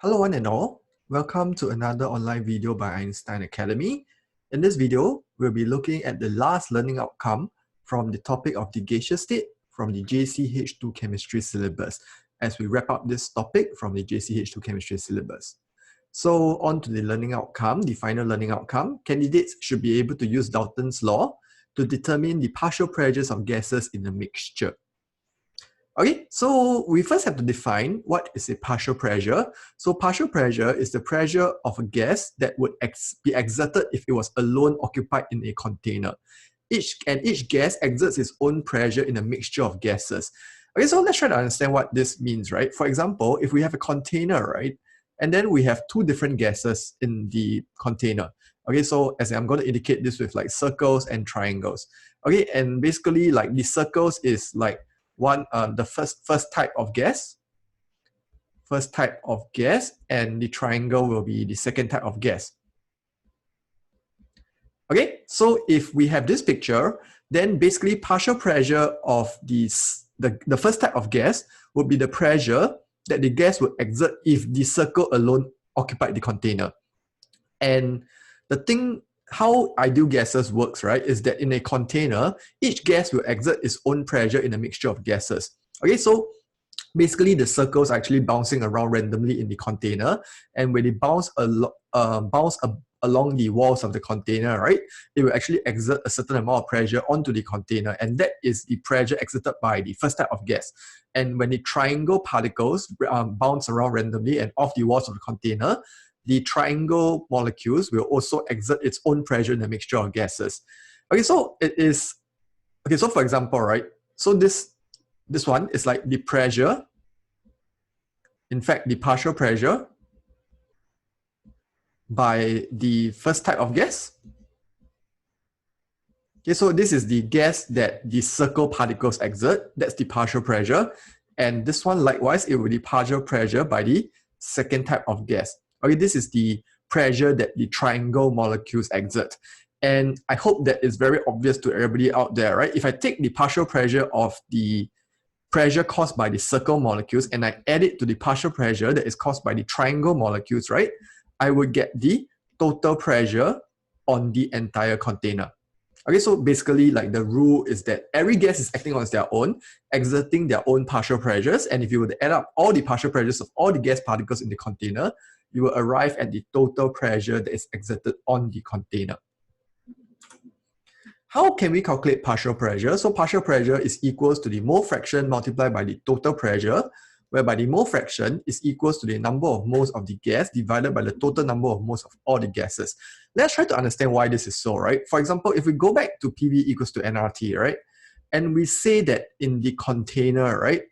Hello one and all, welcome to another online video by Einstein Academy. In this video, we'll be looking at the last learning outcome from the topic of the gaseous state from the JCH2 chemistry syllabus as we wrap up this topic from the JCH2 chemistry syllabus. So on to the learning outcome, the final learning outcome, candidates should be able to use Dalton's law to determine the partial pressures of gases in a mixture. Okay, so we first have to define what is a partial pressure. So partial pressure is the pressure of a gas that would be exerted if it was alone occupied in a container. Each gas exerts its own pressure in a mixture of gases. Okay, so let's try to understand what this means, right? For example, if we have a container, right, and then we have two different gases in the container. Okay, so as I'm going to indicate this with like circles and triangles. Okay, and basically like the circles is like the first type of gas, and the triangle will be the second type of gas. Okay, so if we have this picture, then basically partial pressure of the first type of gas would be the pressure that the gas would exert if the circle alone occupied the container. And the thing, how ideal gases works, right, is that in a container, each gas will exert its own pressure in a mixture of gases. Okay, so basically the circles are actually bouncing around randomly in the container, and when they bounce along the walls of the container, right, it will actually exert a certain amount of pressure onto the container, and that is the pressure exerted by the first type of gas. And when the triangle particles bounce around randomly and off the walls of the container, the triangle molecules will also exert its own pressure in a mixture of gases. Okay, so it is, okay, so for example, right, so this one is like the pressure, in fact, the partial pressure by the first type of gas. Okay, so this is the gas that the circle particles exert, that's the partial pressure. And this one, likewise, it will be partial pressure by the second type of gas. Okay, this is the pressure that the triangle molecules exert. And I hope that is very obvious to everybody out there, right? If I take the partial pressure of the pressure caused by the circle molecules and I add it to the partial pressure that is caused by the triangle molecules, right, I would get the total pressure on the entire container. Okay, so basically like the rule is that every gas is acting on their own, exerting their own partial pressures. And if you were to add up all the partial pressures of all the gas particles in the container, you will arrive at the total pressure that is exerted on the container. How can we calculate partial pressure? So partial pressure is equals to the mole fraction multiplied by the total pressure, whereby the mole fraction is equals to the number of moles of the gas divided by the total number of moles of all the gases. Let's try to understand why this is so, right? For example, if we go back to PV equals to nRT, right? And we say that in the container, right?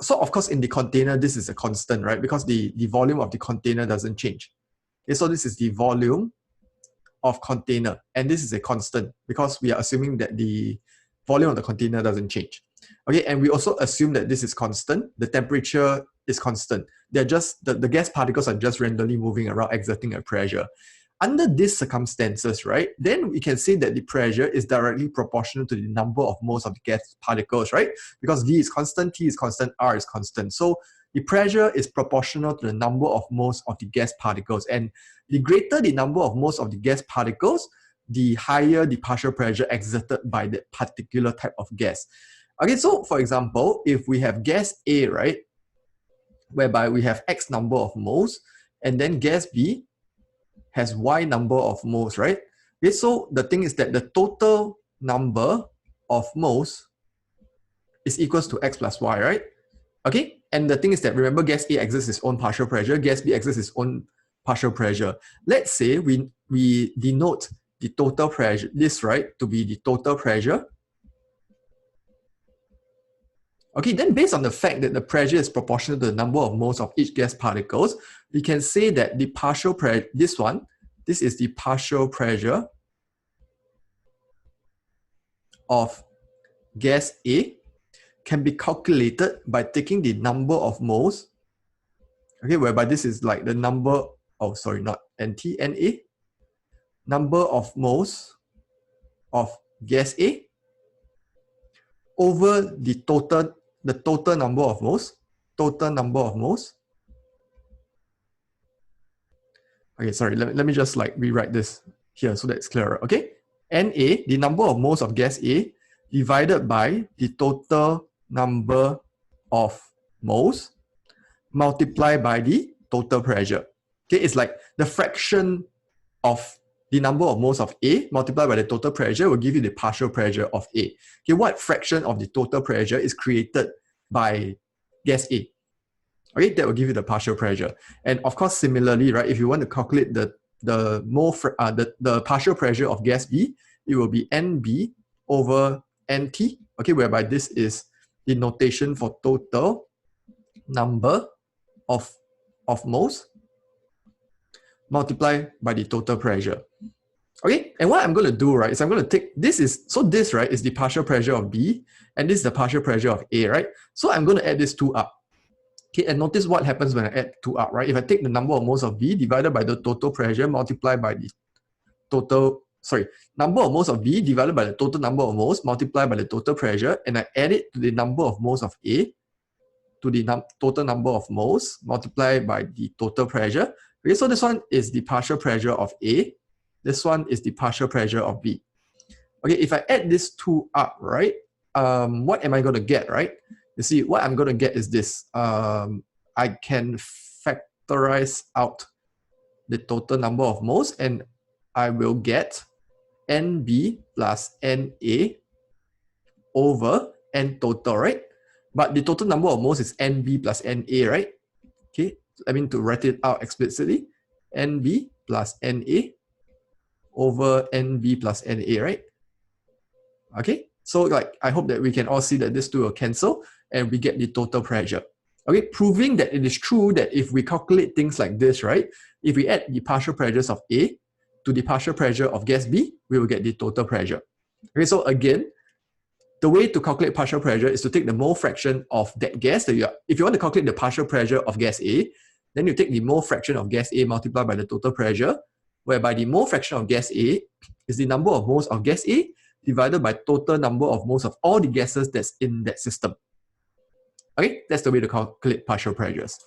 So of course in the container, this is a constant, right? Because the volume of the container doesn't change. Okay, so this is the volume of container, and this is a constant because we are assuming that the volume of the container doesn't change. Okay, and we also assume that this is constant, the temperature is constant. They're just, the gas particles are just randomly moving around exerting a pressure. Under these circumstances, right, then we can say that the pressure is directly proportional to the number of moles of the gas particles, right? Because V is constant, T is constant, R is constant. So the pressure is proportional to the number of moles of the gas particles. And the greater the number of moles of the gas particles, the higher the partial pressure exerted by that particular type of gas. Okay, so for example, if we have gas A, right, whereby we have X number of moles, and then gas B has Y number of moles, right? Okay, so the thing is that the total number of moles is equals to X plus Y, right? Okay, and the thing is that, remember, gas A exerts its own partial pressure, gas B exerts its own partial pressure. Let's say we denote the total pressure, this, right, to be the total pressure. Okay, then based on the fact that the pressure is proportional to the number of moles of each gas particles, we can say that the partial pressure, this is the partial pressure of gas A, can be calculated by taking the number of moles, okay, whereby this is like the number, oh sorry, not NT, NA, number of moles of gas A over the total number of moles, Okay, sorry, let me just like rewrite this here so that it's clearer. Okay, Na, the number of moles of gas A, divided by the total number of moles multiplied by the total pressure. Okay, it's like the fraction of the number of moles of A multiplied by the total pressure will give you the partial pressure of A. Okay, what fraction of the total pressure is created by gas A? Okay, that will give you the partial pressure. And of course, similarly, right, if you want to calculate the partial pressure of gas B, it will be NB over NT. Okay, whereby this is the notation for total number of moles multiplied by the total pressure. Okay, and what I'm going to do, right, is I'm going to take this, right, is the partial pressure of B, and this is the partial pressure of A, right? So I'm going to add these two up. Okay, and notice what happens when I add two up, right? If I take the number of moles of B divided by the total pressure multiplied by the number of moles of B divided by the total number of moles multiplied by the total pressure, and I add it to the number of moles of A to the total number of moles multiplied by the total pressure. Okay, so this one is the partial pressure of A. This one is the partial pressure of B. Okay, if I add these two up, right, what am I going to get, right? You see, what I'm going to get is this. I can factorize out the total number of moles, and I will get NB plus NA over N total, right? But the total number of moles is NB plus NA, right? Okay, I mean to write it out explicitly, NB plus NA over NB plus NA, right? Okay, so like I hope that we can all see that these two will cancel and we get the total pressure. Okay, proving that it is true that if we calculate things like this, right, if we add the partial pressures of A to the partial pressure of gas B, we will get the total pressure. Okay, so again, the way to calculate partial pressure is to take the mole fraction of that gas that if you want to calculate the partial pressure of gas A, then you take the mole fraction of gas A multiplied by the total pressure, whereby the mole fraction of gas A is the number of moles of gas A divided by total number of moles of all the gases that's in that system. Okay, that's the way to calculate partial pressures.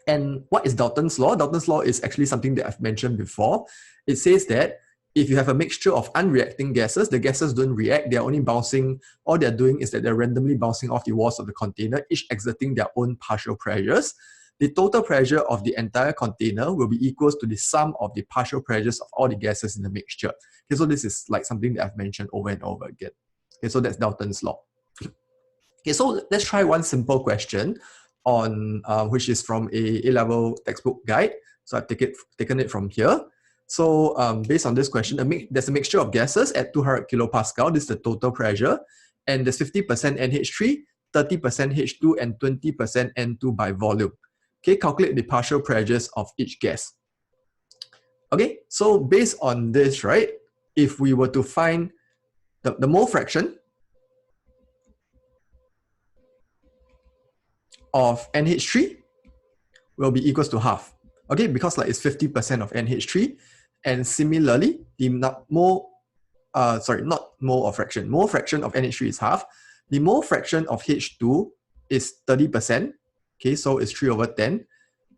And what is Dalton's law? Dalton's law is actually something that I've mentioned before. It says that if you have a mixture of unreacting gases, the gases don't react, they're only bouncing. All they're doing is that they're randomly bouncing off the walls of the container, each exerting their own partial pressures. The total pressure of the entire container will be equal to the sum of the partial pressures of all the gases in the mixture. Okay, so this is like something that I've mentioned over and over again. Okay, so that's Dalton's law. Okay, so let's try one simple question on which is from a A-level textbook guide. So I've taken it from here. So based on this question, there's a mixture of gases at 200 kilopascal. This is the total pressure. And there's 50% NH3, 30% H2, and 20% N2 by volume. Okay, calculate the partial pressures of each gas. Okay, so based on this, right, if we were to find the mole fraction of NH3 will be equals to half. Okay, because like it's 50% of NH3. And similarly, the mole fraction of NH3 is half. The mole fraction of H2 is 30%. Okay, so it's 3 over 10.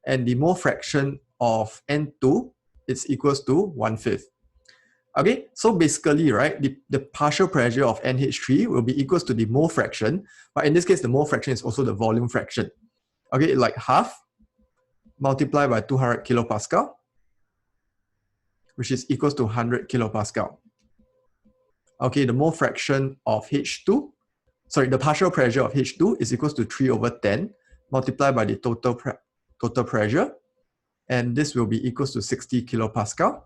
And the mole fraction of N2 is equals to 1/5. Okay, so basically, right, the partial pressure of NH3 will be equals to the mole fraction, but in this case, the mole fraction is also the volume fraction. Okay, like half multiplied by 200 kilopascal, which is equals to 100 kilopascal. Okay, the mole fraction of H2, the partial pressure of H2 is equals to 3 over 10 multiplied by the total pressure, and this will be equals to 60 kilopascal.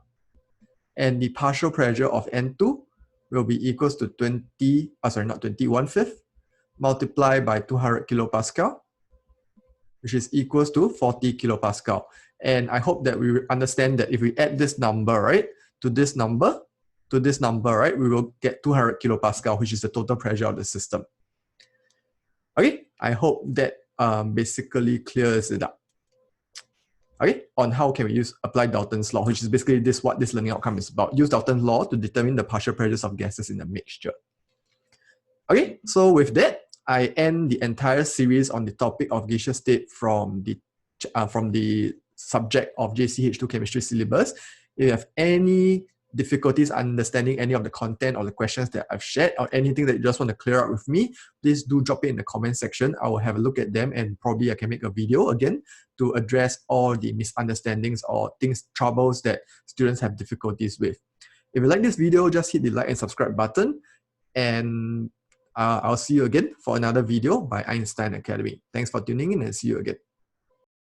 And the partial pressure of N2 will be equals to 1/5 multiplied by 200 kilopascal, which is equals to 40 kilopascal. And I hope that we understand that if we add this number, right, to this number, right, we will get 200 kilopascal, which is the total pressure of the system. Okay, I hope that basically clears it up. Okay, on how can we apply Dalton's law, which is basically what this learning outcome is about. Use Dalton's law to determine the partial pressures of gases in a mixture. Okay, so with that, I end the entire series on the topic of gaseous state from the subject of JCH2 chemistry syllabus. If you have any difficulties understanding any of the content or the questions that I've shared, or anything that you just want to clear up with me, please do drop it in the comment section. I will have a look at them, and probably I can make a video again to address all the misunderstandings or troubles that students have difficulties with. If you like this video, just hit the like and subscribe button, and I'll see you again for another video by Einstein Academy. Thanks for tuning in, and see you again.